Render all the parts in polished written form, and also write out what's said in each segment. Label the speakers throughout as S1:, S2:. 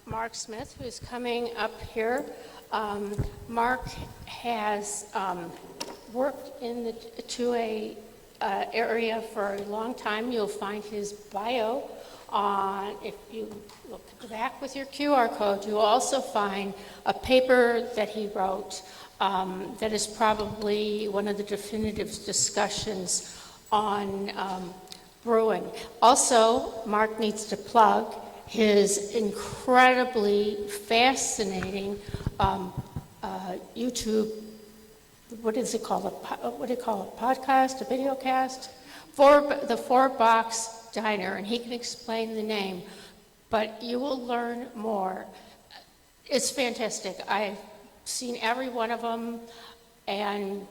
S1: Mark Smith, who's coming up here. Mark has worked in the 2A area for a long time. You'll find his bio on, if you look at the back with your QR code, you'll also find a paper that he wrote that is probably one of the definitive discussions on brewing. Also, Mark needs to plug his incredibly fascinating YouTube, what is it called? What do you call it? Podcast, a video cast? The Four Box Diner, and he can explain the name, but you will learn more. It's fantastic. I've seen every one of them, and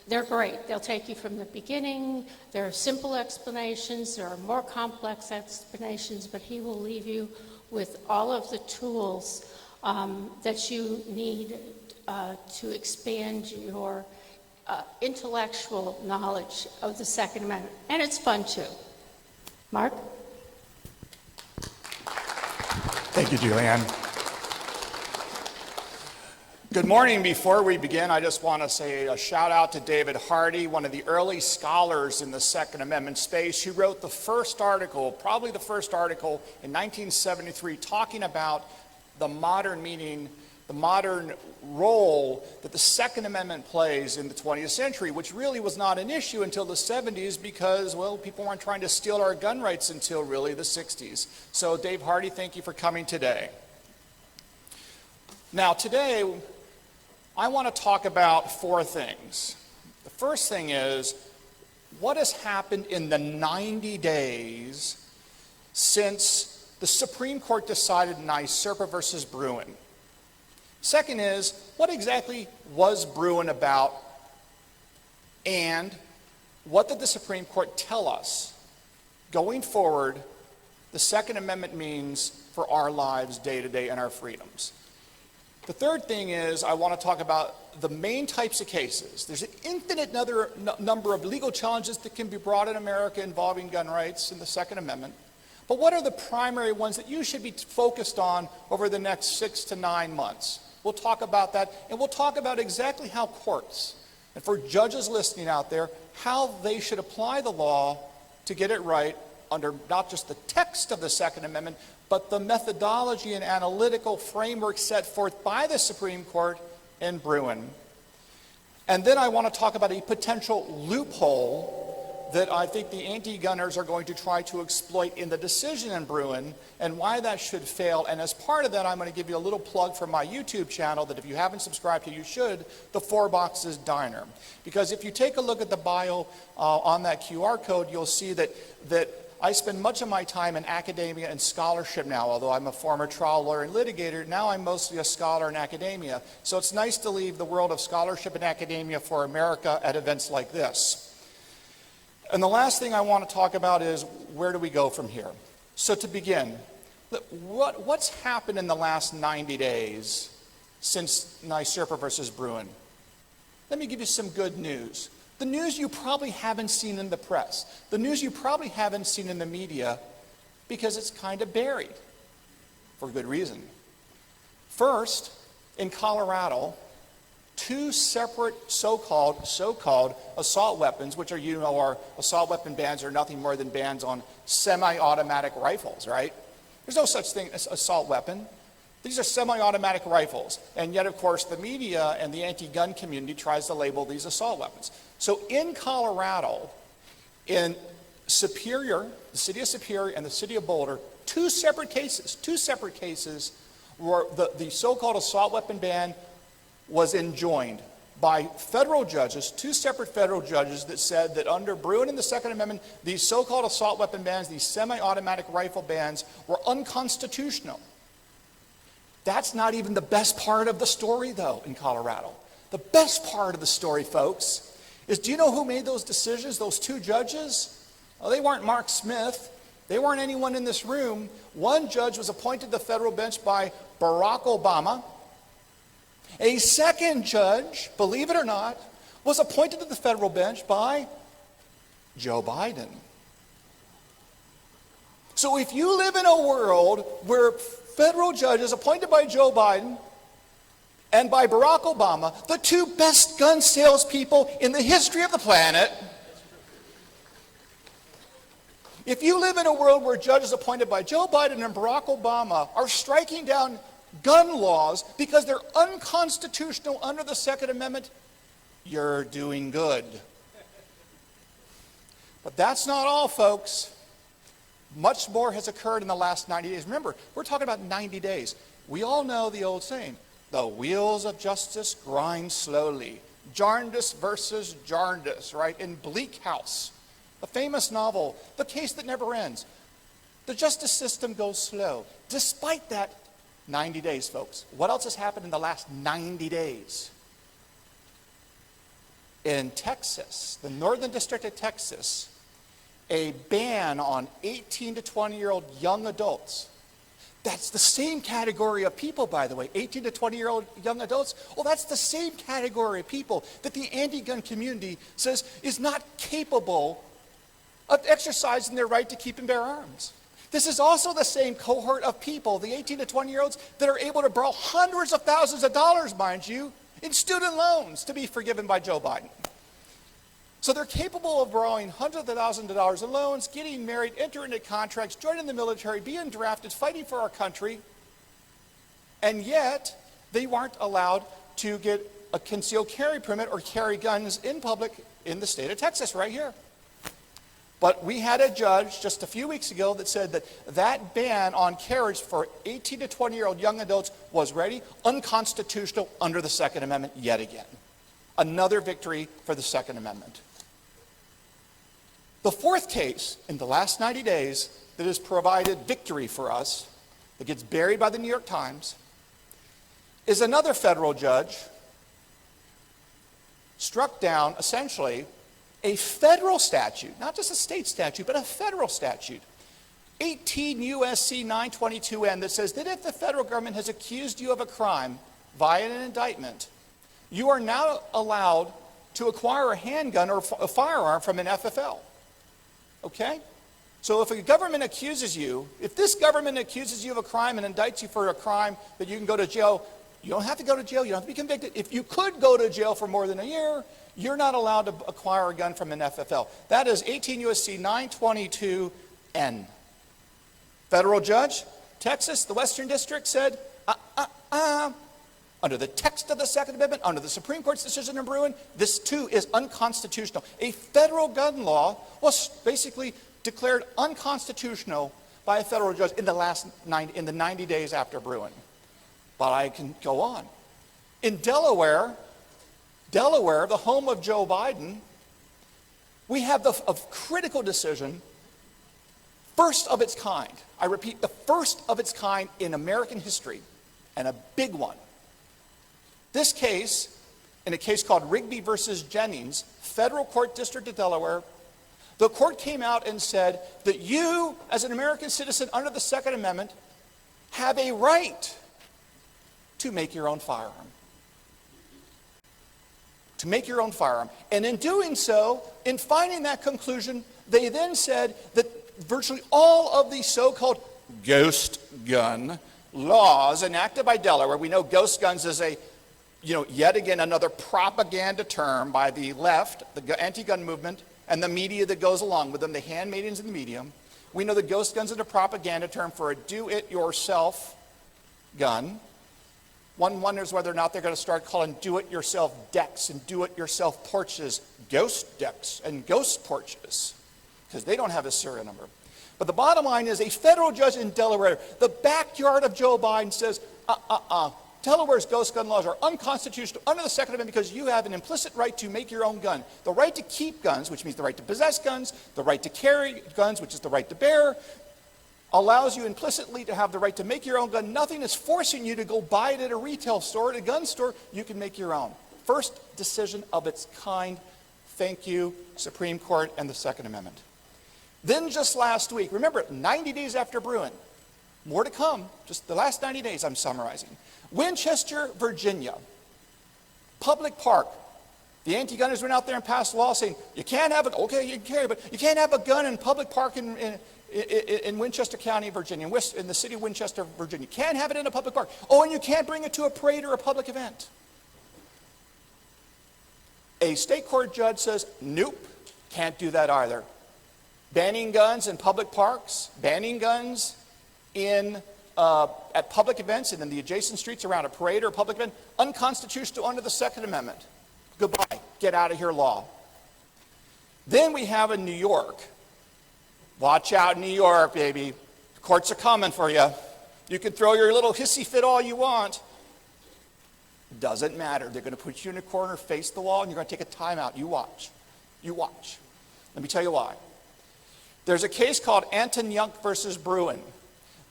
S1: they're great. They'll take you from the beginning. There are simple explanations. There are more complex explanations, but he will leave you with all of the tools that you need to expand your intellectual knowledge of the Second Amendment. And it's fun, too. Mark?
S2: Thank you, Julianne. Good morning. Before we begin, I just want to say a shout out to David Hardy, one of the early scholars in the Second Amendment space, who wrote the first article, probably the first article in 1973, talking about the modern meaning, the modern role that the Second Amendment plays in the 20th century, which really was not an issue until the 70s because, well, people weren't trying to steal our gun rights until really the 60s. So Dave Hardy, thank you for coming today. Now today, I want to talk about four things. The first thing is, what has happened in the 90 days since the Supreme Court decided Nysurpa versus Bruen? Second is, what exactly was Bruen about, and what did the Supreme Court tell us going forward the Second Amendment means for our lives day to day and our freedoms? The third thing is, I want to talk about the main types of cases. There's an infinite number of legal challenges that can be brought in America involving gun rights and the Second Amendment. But what are the primary ones that you should be focused on over the next 6 to 9 months? We'll talk about that, and we'll talk about exactly how courts, and for judges listening out there, how they should apply the law to get it right under not just the text of the Second Amendment, but the methodology and analytical framework set forth by the Supreme Court in Bruen. And then I want to talk about a potential loophole that I think the anti-gunners are going to try to exploit in the decision in Bruen, and why that should fail. And as part of that, I'm going to give you a little plug for my YouTube channel that if you haven't subscribed to, you should, the Four Boxes Diner. Because if you take a look at the bio on that QR code, you'll see that I spend much of my time in academia and scholarship now. Although I'm a former trial lawyer and litigator, now I'm mostly a scholar in academia. So it's nice to leave the world of scholarship and academia for America at events like this. And the last thing I want to talk about is, where do we go from here? So to begin, what's happened in the last 90 days since Nysurpa versus Bruen? Let me give you some good news. The news you probably haven't seen in the press. The news you probably haven't seen in the media, because it's kind of buried for good reason. First, in Colorado, 2 separate so-called assault weapons, which are assault weapon bans are nothing more than bans on semi-automatic rifles, right? There's no such thing as assault weapon. These are semi-automatic rifles. And yet, of course, the media and the anti-gun community tries to label these assault weapons. So in Colorado, in Superior, the city of Superior and the city of Boulder, two separate cases where the so-called assault weapon ban was enjoined by federal judges, 2 separate federal judges that said that under Bruen and the Second Amendment, these so-called assault weapon bans, these semi-automatic rifle bans, were unconstitutional. That's not even the best part of the story, though, in Colorado. The best part of the story, folks, is, do you know who made those decisions, those 2 judges? Well, they weren't Mark Smith. They weren't anyone in this room. One judge was appointed to the federal bench by Barack Obama. A second judge, believe it or not, was appointed to the federal bench by Joe Biden. So if you live in a world where federal judges appointed by Joe Biden and by Barack Obama, the two best gun salespeople in the history of the planet. If you live in a world where judges appointed by Joe Biden and Barack Obama are striking down gun laws because they're unconstitutional under the Second Amendment, you're doing good. But that's not all, folks. Much more has occurred in the last 90 days. Remember, we're talking about 90 days. We all know the old saying, the wheels of justice grind slowly. Jarndyce versus Jarndyce, right? In Bleak House, a famous novel, The Case That Never Ends. The justice system goes slow. Despite that, 90 days, folks. What else has happened in the last 90 days? In Texas, the Northern District of Texas, a ban on 18 to 20-year-old young adults. That's the same category of people, by the way, 18 to 20-year-old young adults. Well, that's the same category of people that the anti-gun community says is not capable of exercising their right to keep and bear arms. This is also the same cohort of people, the 18 to 20-year-olds, that are able to borrow hundreds of thousands of dollars, mind you, in student loans to be forgiven by Joe Biden. So they're capable of borrowing hundreds of thousands of dollars in loans, getting married, entering into contracts, joining the military, being drafted, fighting for our country, and yet they weren't allowed to get a concealed carry permit or carry guns in public in the state of Texas right here. But we had a judge just a few weeks ago that said that that ban on carriage for 18 to 20-year-old young adults was unconstitutional under the Second Amendment yet again. Another victory for the Second Amendment. The fourth case in the last 90 days that has provided victory for us, that gets buried by the New York Times, is another federal judge struck down essentially a federal statute, not just a state statute, but a federal statute, 18 U.S.C. 922N, that says that if the federal government has accused you of a crime via an indictment, you are now allowed to acquire a handgun or a firearm from an FFL. Okay? So if a government accuses you, if this government accuses you of a crime and indicts you for a crime that you can go to jail, you don't have to go to jail, you don't have to be convicted. If you could go to jail for more than a year, you're not allowed to acquire a gun from an FFL. That is 18 U.S.C. 922N. Federal judge, Texas, the Western District said, under the text of the Second Amendment, under the Supreme Court's decision in Bruin, this too is unconstitutional. A federal gun law was basically declared unconstitutional by a federal judge in the 90 days after Bruin. But I can go on. In Delaware, the home of Joe Biden, we have a critical decision, first of its kind. I repeat, the first of its kind in American history, and a big one. This case, in a case called Rigby versus Jennings, Federal Court District of Delaware, the court came out and said that you, as an American citizen under the Second Amendment, have a right to make your own firearm. To make your own firearm. And in doing so, in finding that conclusion, they then said that virtually all of the so-called ghost gun laws enacted by Delaware, we know ghost guns is yet again another propaganda term by the left, the anti-gun movement, and the media that goes along with them, the handmaidens in the medium. We know that ghost guns is a propaganda term for a do-it-yourself gun. One wonders whether or not they're going to start calling do-it-yourself decks and do-it-yourself porches ghost decks and ghost porches, because they don't have a serial number. But the bottom line is a federal judge in Delaware, the backyard of Joe Biden, says, Delaware's ghost gun laws are unconstitutional under the Second Amendment because you have an implicit right to make your own gun. The right to keep guns, which means the right to possess guns, the right to carry guns, which is the right to bear, allows you implicitly to have the right to make your own gun. Nothing is forcing you to go buy it at a retail store, at a gun store. You can make your own. First decision of its kind. Thank you, Supreme Court and the Second Amendment. Then just last week, remember, 90 days after Bruin, more to come, just the last 90 days I'm summarizing. Winchester, Virginia, public park. The anti-gunners went out there and passed a law saying, you can't have it, okay, you can carry, but you can't have a gun in public park in in Winchester County, Virginia, in the city of Winchester, Virginia. You can't have it in a public park. Oh, and you can't bring it to a parade or a public event. A state court judge says, nope, can't do that either. Banning guns in public parks, banning guns at public events and in the adjacent streets around a parade or a public event, unconstitutional under the Second Amendment. Goodbye, get out of here law. Then we have in New York, watch out New York, baby. Courts are coming for you. You can throw your little hissy fit all you want. Doesn't matter. They're going to put you in a corner, face the wall, and you're going to take a timeout. You watch. You watch. Let me tell you why. There's a case called Antonyuk versus Bruin.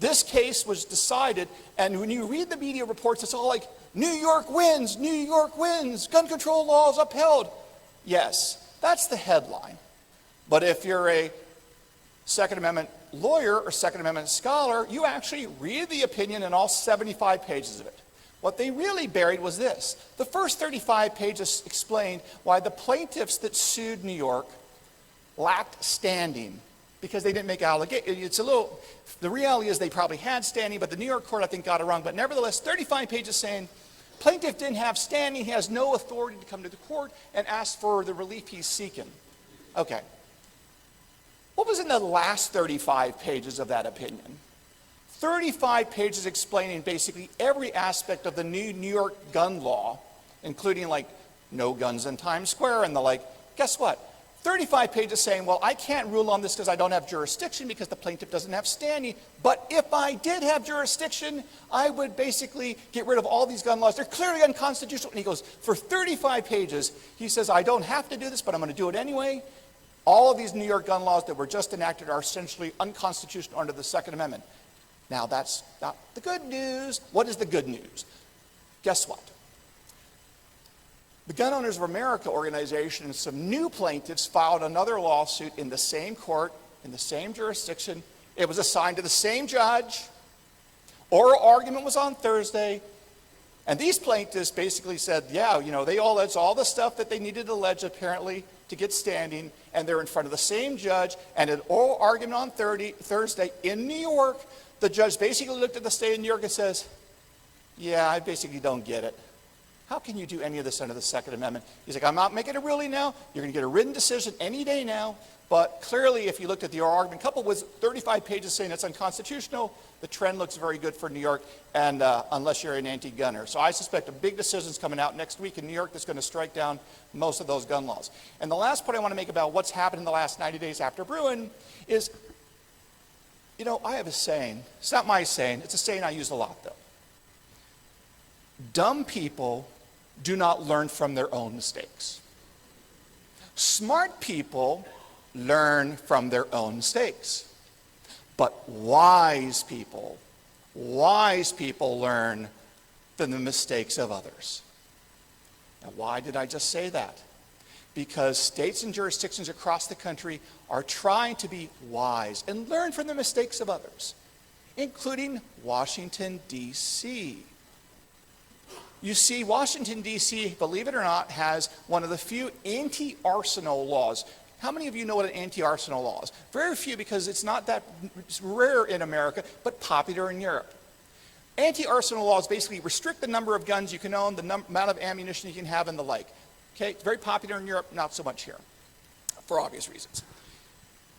S2: This case was decided, and when you read the media reports, it's all like, New York wins, gun control laws upheld. Yes, that's the headline. But if you're a Second Amendment lawyer or Second Amendment scholar, you actually read the opinion in all 75 pages of it. What they really buried was this. The first 35 pages explained why the plaintiffs that sued New York lacked standing because they didn't make allegations. The reality is they probably had standing, but the New York court, I think, got it wrong. But nevertheless, 35 pages saying plaintiff didn't have standing, he has no authority to come to the court and ask for the relief he's seeking. Okay. What was in the last 35 pages of that opinion? 35 pages explaining basically every aspect of the new New York gun law, including like no guns in Times Square and the like. Guess what? 35 pages saying, well, I can't rule on this because I don't have jurisdiction because the plaintiff doesn't have standing. But if I did have jurisdiction, I would basically get rid of all these gun laws. They're clearly unconstitutional. And he goes, for 35 pages, he says, I don't have to do this, but I'm going to do it anyway. All of these New York gun laws that were just enacted are essentially unconstitutional under the Second Amendment. Now, that's not the good news. What is the good news? Guess what? The Gun Owners of America organization and some new plaintiffs filed another lawsuit in the same court, in the same jurisdiction. It was assigned to the same judge. Oral argument was on Thursday. And these plaintiffs basically said, yeah, they all alleged all the stuff that they needed to allege apparently to get standing. And they're in front of the same judge. And an oral argument on Thursday in New York, the judge basically looked at the state of New York and says, yeah, I basically don't get it. How can you do any of this under the Second Amendment? He's like, I'm not making a ruling now. You're going to get a written decision any day now. But clearly, if you looked at the oral argument, coupled with 35 pages saying it's unconstitutional, the trend looks very good for New York, and unless you're an anti-gunner. So I suspect a big decision's coming out next week in New York that's going to strike down most of those gun laws. And the last point I want to make about what's happened in the last 90 days after Bruin is, I have a saying. It's not my saying. It's a saying I use a lot, though. Dumb people do not learn from their own mistakes. Smart people learn from their own mistakes. But wise people learn from the mistakes of others. Now, why did I just say that? Because states and jurisdictions across the country are trying to be wise and learn from the mistakes of others, including Washington, D.C. You see, Washington, D.C., believe it or not, has one of the few anti-arsenal laws. How many of you know what an anti-arsenal law is? Very few, because it's not that rare in America, but popular in Europe. Anti-arsenal laws basically restrict the number of guns you can own, the amount of ammunition you can have, and the like. Okay, it's very popular in Europe, not so much here, for obvious reasons.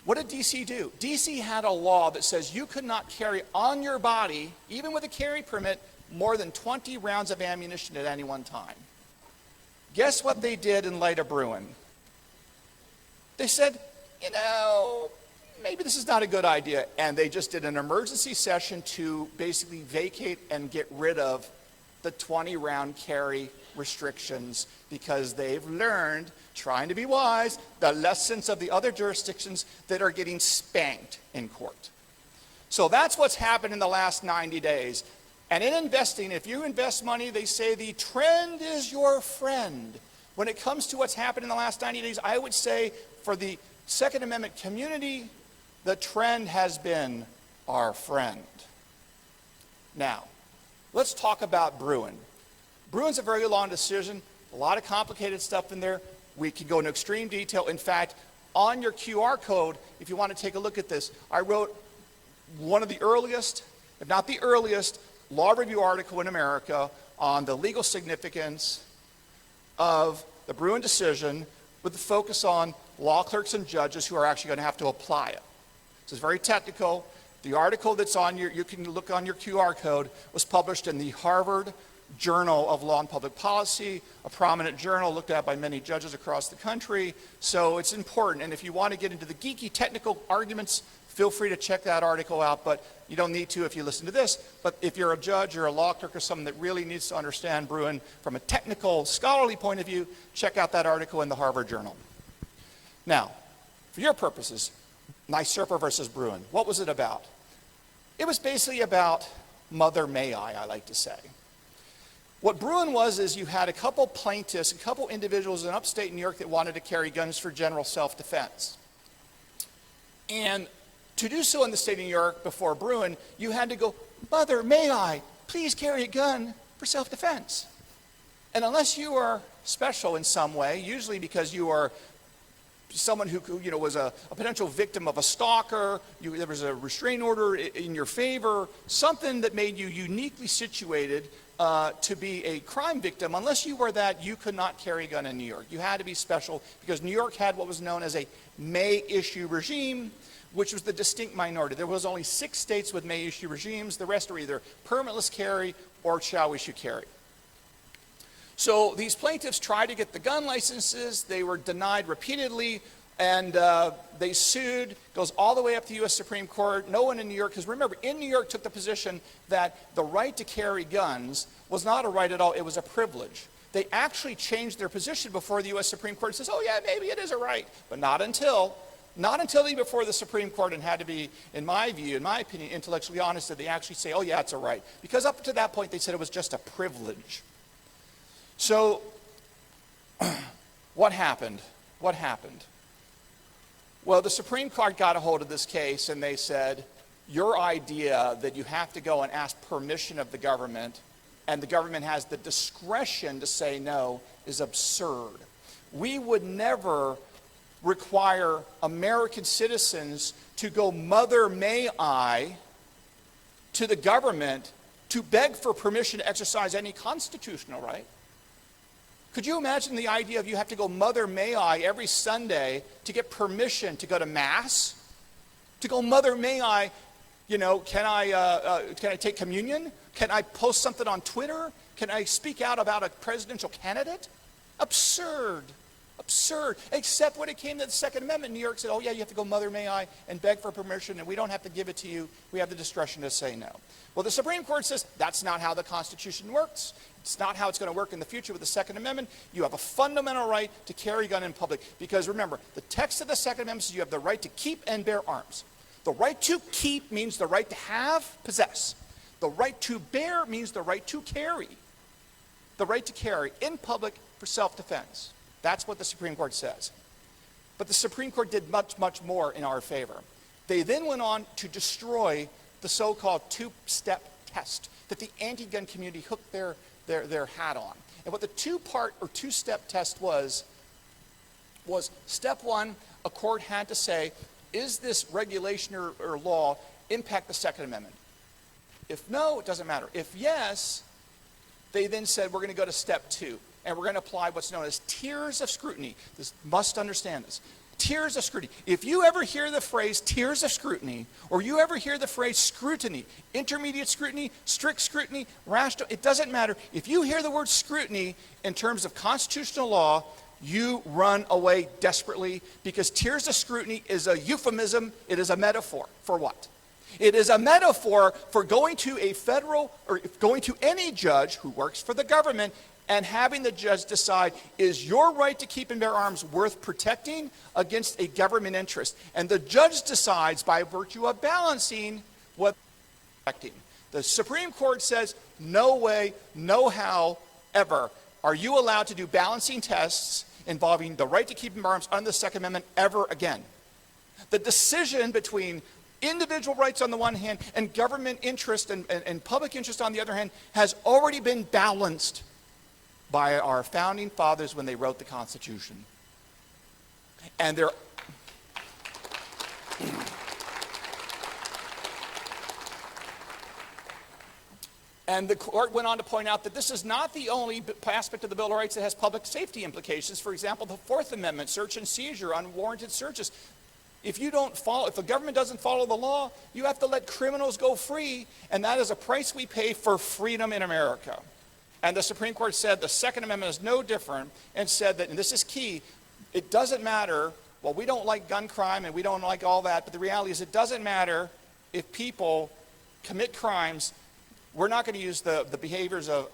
S2: What did D.C. do? D.C. had a law that says you could not carry on your body, even with a carry permit, more than 20 rounds of ammunition at any one time. Guess what they did in light of Bruin? They said, maybe this is not a good idea. And they just did an emergency session to basically vacate and get rid of the 20-round carry restrictions because they've learned, trying to be wise, the lessons of the other jurisdictions that are getting spanked in court. So that's what's happened in the last 90 days. And in investing, if you invest money, they say the trend is your friend. When it comes to what's happened in the last 90 days, I would say for the Second Amendment community, the trend has been our friend. Now, let's talk about Bruin. Bruin's a very long decision, a lot of complicated stuff in there. We could go into extreme detail. In fact, On your QR code, if you want to take a look at this, I wrote one of the earliest, if not the earliest, law review article in America on the legal significance of the Bruin decision, with the focus on law clerks and judges who are actually going to have to apply it. This is very technical. The article that's on you can look on your QR code, was published in the Harvard Journal of Law and Public Policy, a prominent journal looked at by many judges across the country. So it's important. And if you want to get into the geeky technical arguments, feel free to check that article out, but you don't need to if you listen to this. But if you're a judge or a law clerk or someone that really needs to understand Bruin from a technical, scholarly point of view, check out that article in the Harvard Journal. Now, for your purposes, NYSERPA versus Bruin, what was it about? It was basically about Mother May I like to say. What Bruin was is you had a couple plaintiffs, a couple individuals in upstate New York that wanted to carry guns for general self-defense. And to do so in the state of New York before Bruin, you had to go, Mother, may I please carry a gun for self-defense? And unless you are special in some way, usually because you are someone who was a potential victim of a stalker, there was a restraining order in your favor, something that made you uniquely situated to be a crime victim, unless you were that, you could not carry a gun in New York. You had to be special because New York had what was known as a May issue regime, which was the distinct minority. There was only 6 states with May issue regimes. The rest are either permitless carry or shall issue carry. So these plaintiffs tried to get the gun licenses. They were denied repeatedly, and they sued. Goes all the way up to the U.S. Supreme Court. No one in New York, because remember, in New York took the position that the right to carry guns was not a right at all. It was a privilege. They actually changed their position before the U.S. Supreme Court. Says, oh yeah, maybe it is a right, but not until they before the Supreme Court, and had to be, in my view, in my opinion, intellectually honest, that they actually say, oh yeah, it's a right. Because up to that point, they said it was just a privilege. So, what happened? What happened? Well, the Supreme Court got a hold of this case, and they said, your idea that you have to go and ask permission of the government, and the government has the discretion to say no, is absurd. We would never require American citizens to go, Mother, may I, to the government to beg for permission to exercise any constitutional right. Could you imagine the idea of you have to go, Mother, may I, every Sunday to get permission to go to Mass? To go, Mother, may I, can I take communion? Can I post something on Twitter? Can I speak out about a presidential candidate? Absurd. Absurd. Except when it came to the Second Amendment, New York said, oh yeah, you have to go, Mother, may I, and beg for permission, and we don't have to give it to you. We have the discretion to say no. Well, the Supreme Court says that's not how the Constitution works. It's not how it's going to work in the future with the Second Amendment. You have a fundamental right to carry a gun in public. Because remember, the text of the Second Amendment says you have the right to keep and bear arms. The right to keep means the right to have, possess. The right to bear means the right to carry. The right to carry in public for self-defense. That's what the Supreme Court says. But the Supreme Court did much, much more in our favor. They then went on to destroy the so-called two-step test that the anti-gun community hooked their hat on. And what the two-part or two-step test was step one, a court had to say, is this regulation or law impact the Second Amendment? If no, it doesn't matter. If yes, they then said, we're going to go to step two, and we're going to apply what's known as tiers of scrutiny. This must understand this. Tiers of scrutiny. If you ever hear the phrase tiers of scrutiny, or you ever hear the phrase scrutiny, intermediate scrutiny, strict scrutiny, rational, it doesn't matter. If you hear the word scrutiny in terms of constitutional law, you run away desperately, because tiers of scrutiny is a euphemism. It is a metaphor for what? It is a metaphor for going to a federal, or going to any judge who works for the government and having the judge decide, is your right to keep and bear arms worth protecting against a government interest? And the judge decides by virtue of balancing what protecting. The Supreme Court says, no way, no how, ever are you allowed to do balancing tests involving the right to keep and bear arms under the Second Amendment ever again. The decision between individual rights on the one hand and government interest and public interest on the other hand has already been balanced by our founding fathers when they wrote the Constitution. And And the court went on to point out that this is not the only aspect of the Bill of Rights that has public safety implications. For example, the Fourth Amendment, search and seizure, unwarranted searches. If the government doesn't follow the law, you have to let criminals go free, and that is a price we pay for freedom in America. And the Supreme Court said the Second Amendment is no different, and said that, and this is key, it doesn't matter, well, we don't like gun crime and we don't like all that, but the reality is it doesn't matter if people commit crimes. We're not going to use the behaviors of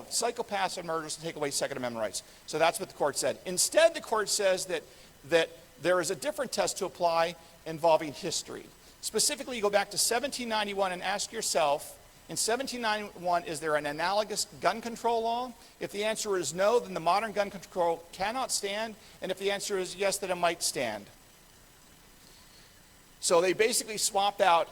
S2: psychopaths and murderers to take away Second Amendment rights. So that's what the court said. Instead, the court says that there is a different test to apply involving history. Specifically, you go back to 1791 and ask yourself, in 1791, is there an analogous gun control law? If the answer is no, then the modern gun control cannot stand. And if the answer is yes, then it might stand. So they basically swapped out,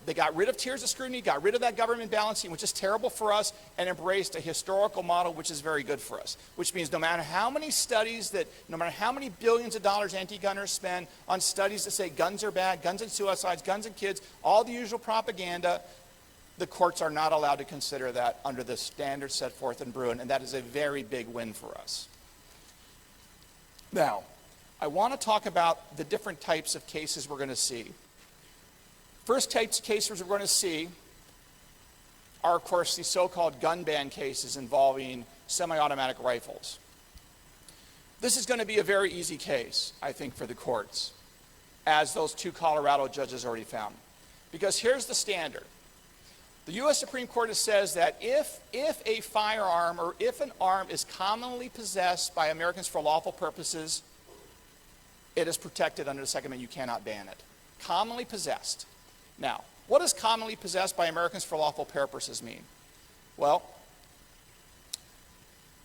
S2: they got rid of tiers of scrutiny, got rid of that government balancing, which is terrible for us, and embraced a historical model, which is very good for us. Which means no matter how many studies no matter how many billions of dollars anti-gunners spend on studies that say guns are bad, guns and suicides, guns and kids, all the usual propaganda, the courts are not allowed to consider that under the standards set forth in Bruin, and that is a very big win for us. Now, I want to talk about the different types of cases we're going to see. First types of cases we're going to see are, of course, the so-called gun ban cases involving semi-automatic rifles. This is going to be a very easy case, I think, for the courts, as those two Colorado judges already found. Because here's the standard. The U.S. Supreme Court says that if a firearm or if an arm is commonly possessed by Americans for lawful purposes, it is protected under the Second Amendment. You cannot ban it. Commonly possessed. Now, what does commonly possessed by Americans for lawful purposes mean? Well,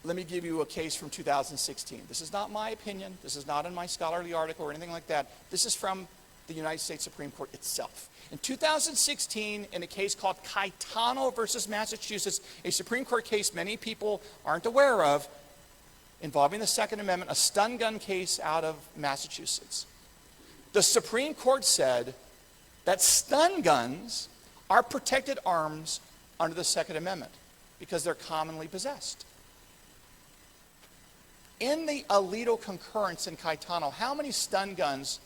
S2: let me give you a case from 2016. This is not my opinion. This is not in my scholarly article or anything like that. This is from the United States Supreme Court itself. In 2016, in a case called Kaitano versus Massachusetts, a Supreme Court case many people aren't aware of, involving the Second Amendment, a stun gun case out of Massachusetts. The Supreme Court said that stun guns are protected arms under the Second Amendment because they're commonly possessed. In the Alito concurrence in Kaitano, how many stun guns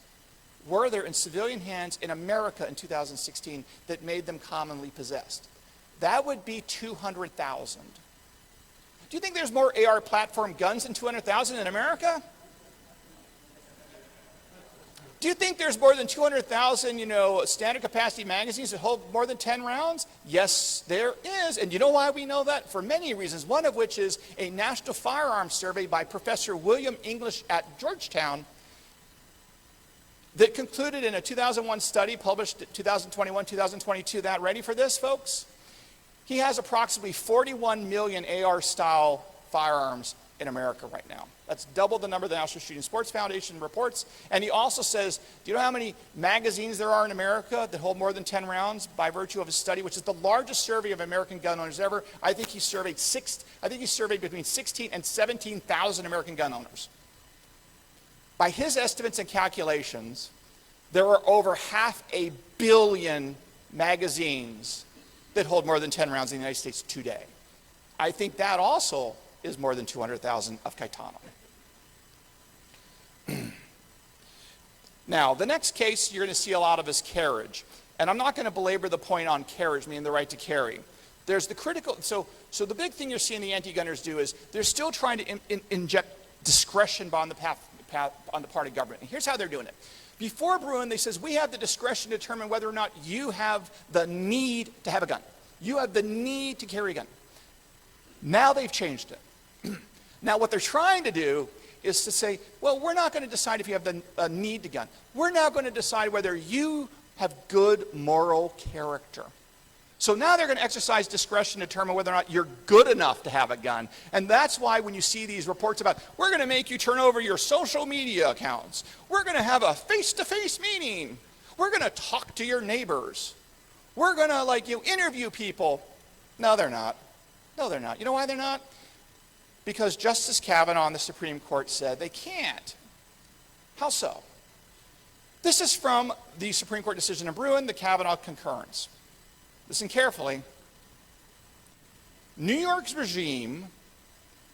S2: were there in civilian hands in America in 2016 that made them commonly possessed? That would be 200,000. Do you think there's more AR platform guns than 200,000 in America? Do you think there's more than 200,000, standard capacity magazines that hold more than 10 rounds? Yes, there is. And you know why we know that? For many reasons, one of which is a National Firearms Survey by Professor William English at Georgetown that concluded in a 2001 study published in 2021, 2022, that, ready for this, folks? He has approximately 41 million AR-style firearms in America right now. That's double the number the National Shooting Sports Foundation reports. And he also says, do you know how many magazines there are in America that hold more than 10 rounds by virtue of his study, which is the largest survey of American gun owners ever? I think he surveyed between 16 and 17,000 American gun owners. By his estimates and calculations, there are over 500 million magazines that hold more than 10 rounds in the United States today. I think that also is more than 200,000 of Kaitano. Now, the next case you're going to see a lot of is carriage. And I'm not going to belabor the point on carriage, meaning the right to carry. There's the critical, so the big thing you're seeing the anti-gunners do is they're still trying to inject discretion on the part of government. And here's how they're doing it. Before Bruin, they says we have the discretion to determine whether or not you have the need to have a gun. You have the need to carry a gun. Now they've changed it. Now what they're trying to do is to say, well, we're not going to decide if you have the need to gun. We're now going to decide whether you have good moral character. So now they're going to exercise discretion to determine whether or not you're good enough to have a gun. And that's why when you see these reports about, we're going to make you turn over your social media accounts. We're going to have a face-to-face meeting. We're going to talk to your neighbors. We're going to interview people. No, they're not. No, they're not. You know why they're not? Because Justice Kavanaugh on the Supreme Court said they can't. How so? This is from the Supreme Court decision in Bruin, the Kavanaugh concurrence. Listen carefully. New York's regime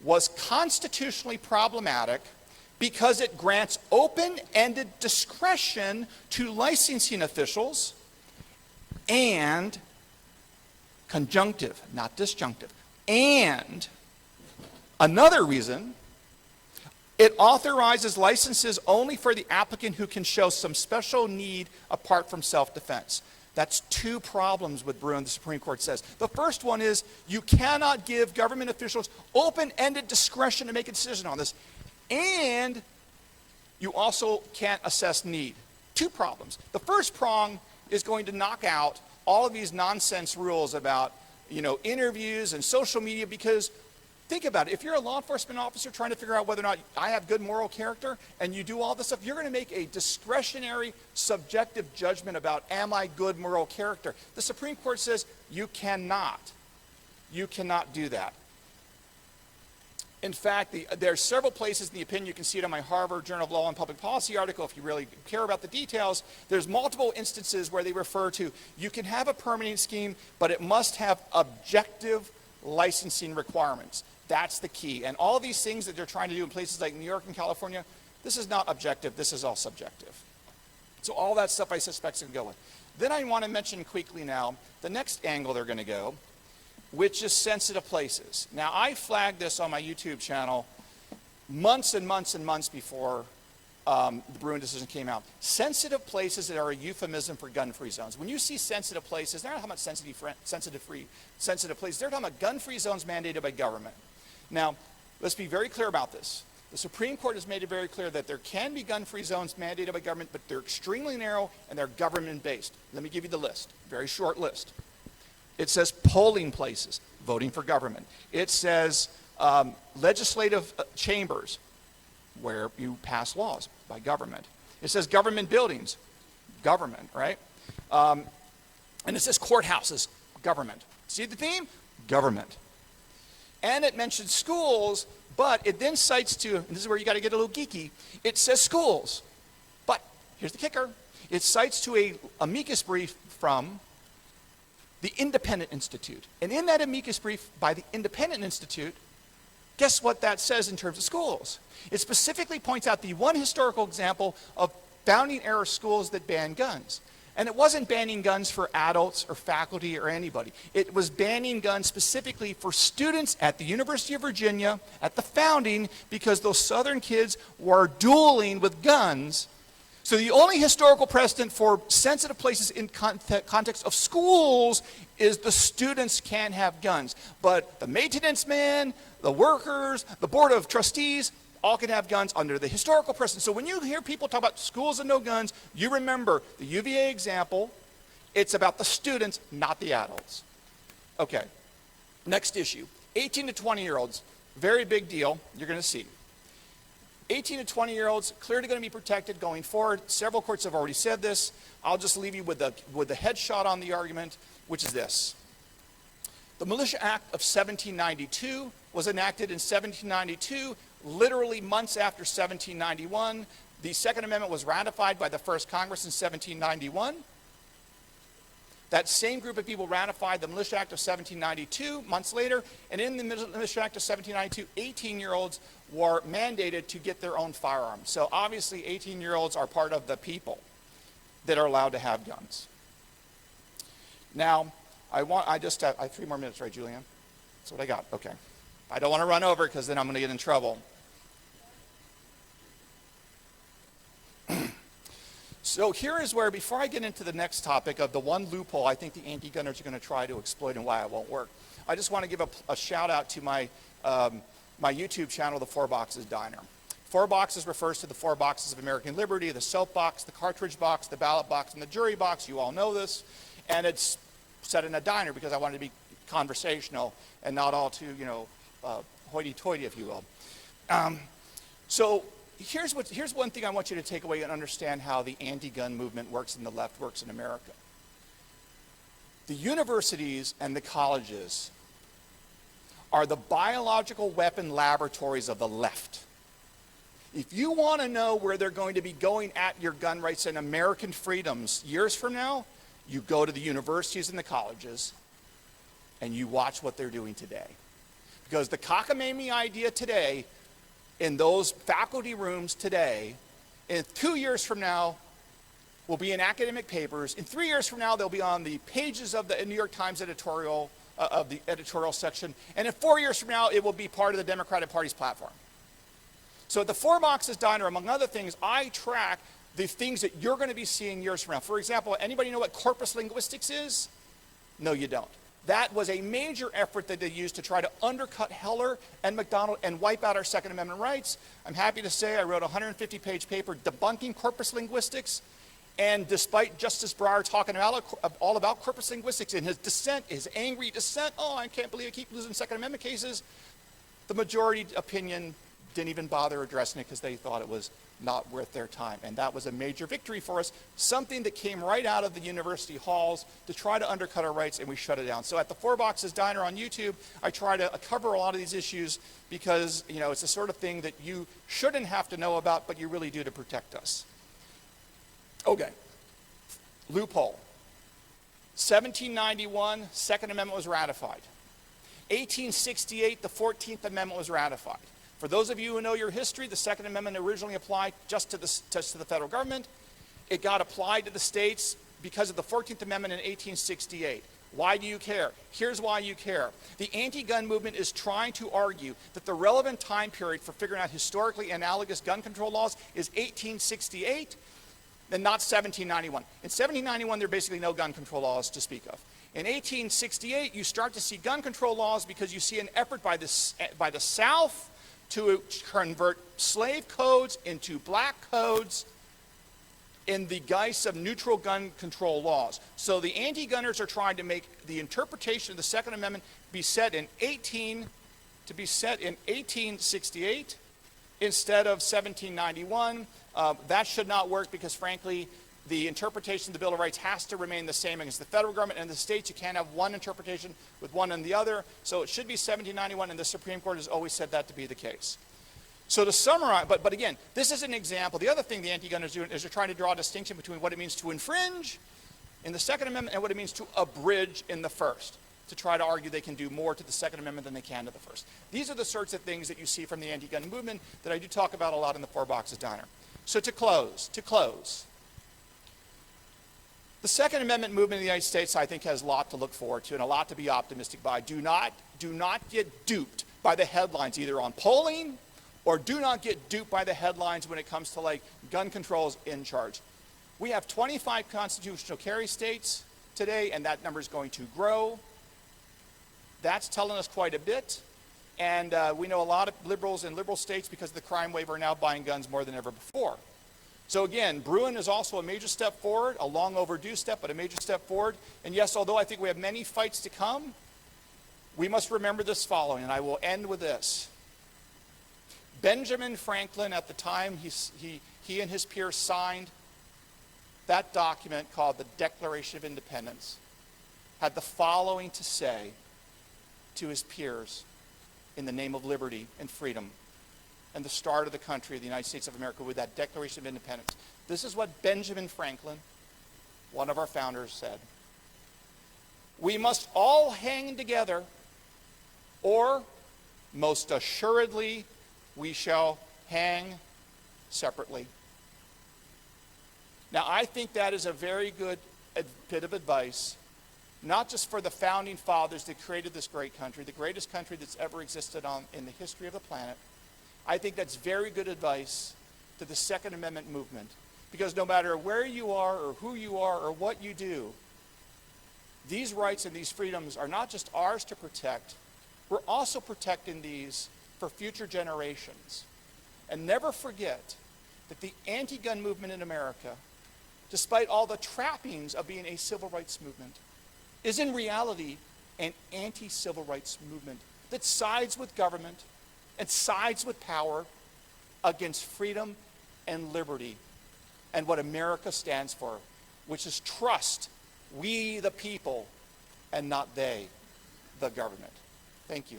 S2: was constitutionally problematic because it grants open-ended discretion to licensing officials and conjunctive, not disjunctive, and another reason, it authorizes licenses only for the applicant who can show some special need apart from self-defense. That's two problems with Bruin, the Supreme Court says. The first one is you cannot give government officials open-ended discretion to make a decision on this, and you also can't assess need. Two problems. The first prong is going to knock out all of these nonsense rules about, interviews and social media, because think about it. If you're a law enforcement officer trying to figure out whether or not I have good moral character and you do all this stuff, you're going to make a discretionary, subjective judgment about am I good moral character. The Supreme Court says you cannot. You cannot do that. In fact, there are several places in the opinion, you can see it on my Harvard Journal of Law and Public Policy article if you really care about the details. There's multiple instances where they refer to you can have a permitting scheme, but it must have objective licensing requirements. That's the key. And all these things that they're trying to do in places like New York and California, this is not objective, this is all subjective. So all that stuff I suspect is going to go with. Then I want to mention quickly now the next angle they're going to go, which is sensitive places. Now I flagged this on my YouTube channel months and months and months before the Bruin decision came out. Sensitive places that are a euphemism for gun-free zones. When you see sensitive places, they're not talking about sensitive places. They're talking about gun-free zones mandated by government. Now, let's be very clear about this. The Supreme Court has made it very clear that there can be gun-free zones mandated by government, but they're extremely narrow and they're government-based. Let me give you the list, very short list. It says polling places, voting for government. It says legislative chambers, where you pass laws by government. It says government buildings, government, right? And it says courthouses, government. See the theme? Government. And it mentions schools, but it then cites to, and this is where you got to get a little geeky, it says schools. But here's the kicker. It cites to a amicus brief from the Independent Institute. And in that amicus brief by the Independent Institute, guess what that says in terms of schools? It specifically points out the one historical example of founding era schools that banned guns. And it wasn't banning guns for adults or faculty or anybody. It was banning guns specifically for students at the University of Virginia at the founding because those Southern kids were dueling with guns. So the only historical precedent for sensitive places in context of schools is the students can't have guns. But the maintenance men, the workers, the board of trustees, all can have guns under the historical precedent. So when you hear people talk about schools and no guns, you remember the UVA example. It's about the students, not the adults. Okay, next issue. 18 to 20-year-olds, very big deal, you're going to see. 18 to 20-year-olds, clearly going to be protected going forward. Several courts have already said this. I'll just leave you with the headshot on the argument, which is this. The Militia Act of 1792 was enacted in 1792, literally months after 1791. The Second Amendment was ratified by the first Congress in 1791. That same group of people ratified the Militia Act of 1792 months later, and in the Militia Act of 1792, 18-year-olds were mandated to get their own firearms. So obviously 18-year-olds are part of the people that are allowed to have guns. Now, I have 3 more minutes, right, Julianne? That's what I got, okay. I don't want to run over because then I'm going to get in trouble. So here is where, before I get into the next topic of the one loophole I think the anti-gunners are going to try to exploit and why it won't work, I just want to give a shout out to my YouTube channel, The 4 Boxes Diner. 4 boxes refers to the 4 boxes of American liberty, the soap box, the cartridge box, the ballot box, and the jury box. You all know this. And it's set in a diner because I wanted to be conversational and not all too, hoity-toity, if you will. So here's one thing I want you to take away and understand how the anti-gun movement works and the left works in America. The universities and the colleges are the biological weapon laboratories of the left. If you want to know where they're going to be going at your gun rights and American freedoms years from now, you go to the universities and the colleges and you watch what they're doing today. Because the cockamamie idea today in those faculty rooms today, in 2 years from now, will be in academic papers. In 3 years from now, they'll be on the pages of the New York Times editorial, of the editorial section. And in 4 years from now, it will be part of the Democratic Party's platform. So at the Four Boxes Diner, among other things, I track the things that you're going to be seeing years from now. For example, anybody know what corpus linguistics is? No, you don't. That was a major effort that they used to try to undercut Heller and McDonald and wipe out our Second Amendment rights. I'm happy to say I wrote a 150-page paper debunking corpus linguistics. And despite Justice Breyer talking all about corpus linguistics in his dissent, his angry dissent, oh, I can't believe I keep losing Second Amendment cases, the majority opinion didn't even bother addressing it because they thought it was not worth their time. And that was a major victory for us, something that came right out of the university halls to try to undercut our rights, and we shut it down. So at the Four Boxes Diner on YouTube, I try to cover a lot of these issues because, you know, it's the sort of thing that you shouldn't have to know about, but you really do to protect us. Okay, loophole. 1791, Second Amendment was ratified. 1868, the 14th Amendment was ratified. For those of you who know your history, the Second Amendment originally applied just to the federal government. It got applied to the states because of the 14th Amendment in 1868. Why do you care? Here's why you care. The anti-gun movement is trying to argue that the relevant time period for figuring out historically analogous gun control laws is 1868 and not 1791. In 1791, there are basically no gun control laws to speak of. In 1868, you start to see gun control laws because you see an effort by the South to convert slave codes into black codes in the guise of neutral gun control laws. So the anti-gunners are trying to make the interpretation of the Second Amendment be set in 1868 instead of 1791. That should not work because, frankly, the interpretation of the Bill of Rights has to remain the same against the federal government and the states. You can't have one interpretation with one and the other. So it should be 1791, and the Supreme Court has always said that to be the case. So to summarize, but again, this is an example. The other thing the anti-gunners do is they're trying to draw a distinction between what it means to infringe in the Second Amendment and what it means to abridge in the First, to try to argue they can do more to the Second Amendment than they can to the First. These are the sorts of things that you see from the anti-gun movement that I do talk about a lot in the Four Boxes Diner. So to close, the Second Amendment movement in the United States, I think, has a lot to look forward to and a lot to be optimistic by. Do not get duped by the headlines, either on polling or do not get duped by the headlines when it comes to, like, gun controls in charge. We have 25 constitutional carry states today, and that number is going to grow. That's telling us quite a bit. And we know a lot of liberals in liberal states, because of the crime wave, are now buying guns more than ever before. So again, Bruin is also a major step forward, a long overdue step, but a major step forward. And yes, although I think we have many fights to come, we must remember this following, and I will end with this. Benjamin Franklin, at the time he and his peers signed that document called the Declaration of Independence, had the following to say to his peers in the name of liberty and freedom and the start of the country of the United States of America with that Declaration of Independence. This is what Benjamin Franklin, one of our founders, said. We must all hang together, or most assuredly we shall hang separately. Now, I think that is a very good bit of advice, not just for the founding fathers that created this great country, the greatest country that's ever existed in the history of the planet. I think that's very good advice to the Second Amendment movement, because no matter where you are or who you are or what you do, these rights and these freedoms are not just ours to protect, we're also protecting these for future generations. And never forget that the anti-gun movement in America, despite all the trappings of being a civil rights movement, is in reality an anti-civil rights movement that sides with government and sides with power against freedom and liberty and what America stands for, which is trust, we the people, and not they, the government. Thank you.